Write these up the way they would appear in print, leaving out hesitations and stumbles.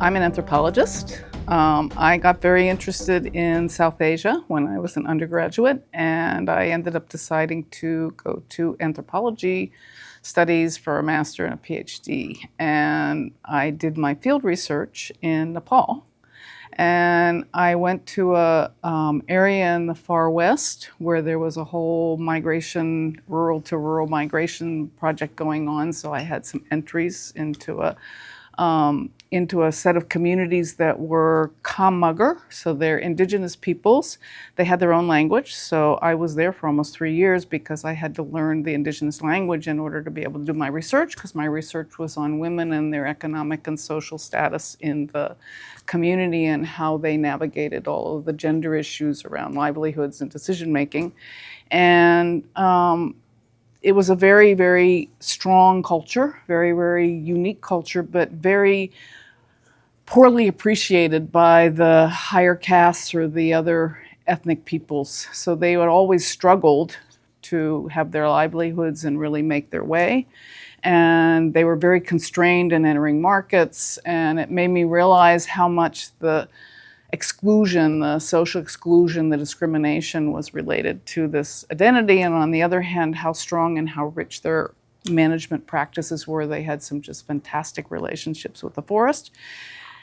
I'm an anthropologist. I got very interested in South Asia when I was an undergraduate, and I ended up deciding to go to anthropology studies for a master and a PhD. And I did my field research in Nepal. And I went to a area in the far west where there was a whole migration, rural to rural migration project going on. So I had some entries into a set of communities that were Kamugger, so they're Indigenous Peoples. They had their own language, so I was there for almost 3 years because I had to learn the Indigenous language in order to be able to do my research, because my research was on women and their economic and social status in the community and how they navigated all of the gender issues around livelihoods and decision making. And it was a very, very strong culture, very, very unique culture, but very poorly appreciated by the higher castes or the other ethnic peoples. So they had always struggled to have their livelihoods and really make their way. And they were very constrained in entering markets, and it made me realize how much the exclusion, the social exclusion, the discrimination was related to this identity, and on the other hand, how strong and how rich their management practices were. They had some just fantastic relationships with the forest.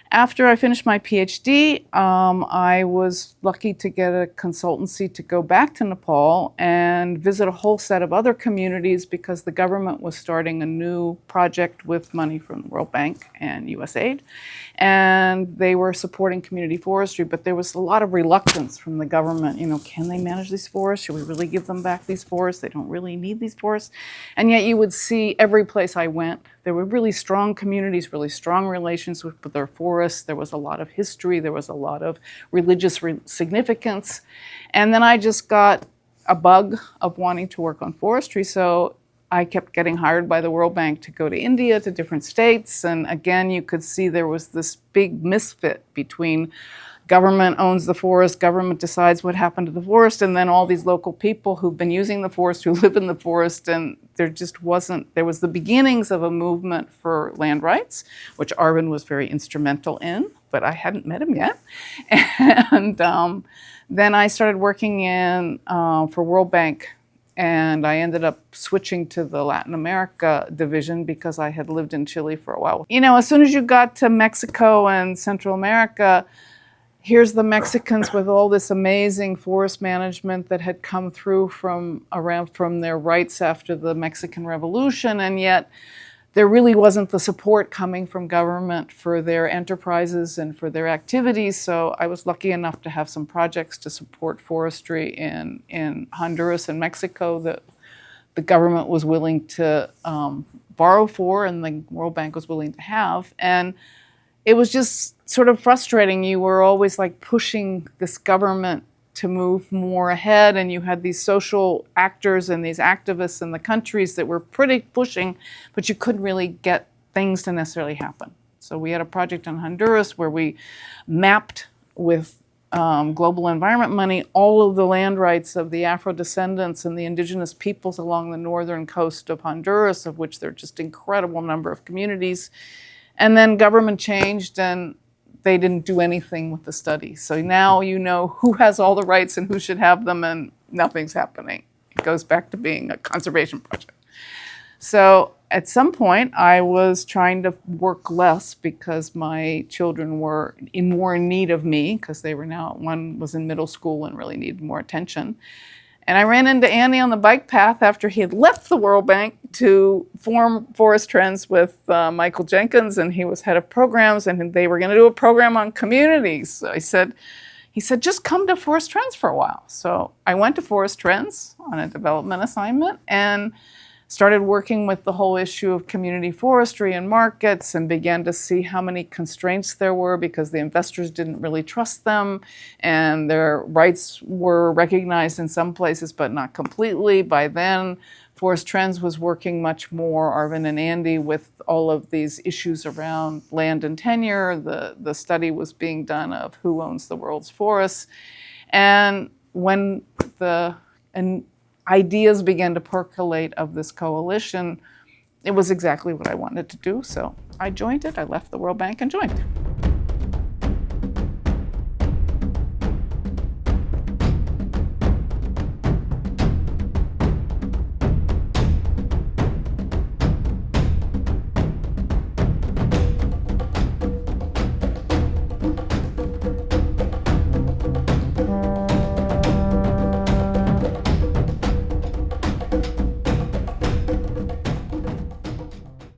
After I finished my PhD, I was lucky to get a consultancy to go back to Nepal and visit a whole set of other communities because the government was starting a new project with money from the World Bank and USAID. And they were supporting community forestry, but there was a lot of reluctance from the government. Can they manage these forests? Should we really give them back these forests? They don't really need these forests. And yet you would see every place I went, there were really strong communities, really strong relations with their forests. There was a lot of history. There was a lot of religious significance. And then I just got a bug of wanting to work on forestry. So I kept getting hired by the World Bank to go to India, to different states. And again, you could see there was this big misfit between government owns the forest, government decides what happened to the forest, and then all these local people who've been using the forest, who live in the forest, and there was the beginnings of a movement for land rights, which Arvind was very instrumental in, but I hadn't met him yet. And then I started working for World Bank, and I ended up switching to the Latin America division because I had lived in Chile for a while. As soon as you got to Mexico and Central America, here's the Mexicans with all this amazing forest management that had come through from their rights after the Mexican Revolution, and yet there really wasn't the support coming from government for their enterprises and for their activities. So I was lucky enough to have some projects to support forestry in Honduras and Mexico that the government was willing to borrow for and the World Bank was willing to have. And it was just sort of frustrating. You were always like pushing this government to move more ahead, and you had these social actors and these activists in the countries that were pretty pushing, but you couldn't really get things to necessarily happen. So we had a project in Honduras where we mapped with global environment money all of the land rights of the Afro-descendants and the Indigenous Peoples along the northern coast of Honduras, of which there are just incredible number of communities. And then government changed and they didn't do anything with the study. So now you know who has all the rights and who should have them, and nothing's happening. It goes back to being a conservation project. So at some point I was trying to work less because my children were more in need of me, because one was in middle school and really needed more attention. And I ran into Andy on the bike path after he had left the World Bank to form Forest Trends with Michael Jenkins, and he was head of programs, and they were going to do a program on communities. So he said, just come to Forest Trends for a while. So I went to Forest Trends on a development assignment and started working with the whole issue of community forestry and markets, and began to see how many constraints there were because the investors didn't really trust them, and their rights were recognized in some places but not completely. By then, Forest Trends was working much more, Arvind and Andy, with all of these issues around land and tenure. The study was being done of who owns the world's forests. And when ideas began to percolate of this coalition, it was exactly what I wanted to do. So I joined it. I left the World Bank and joined.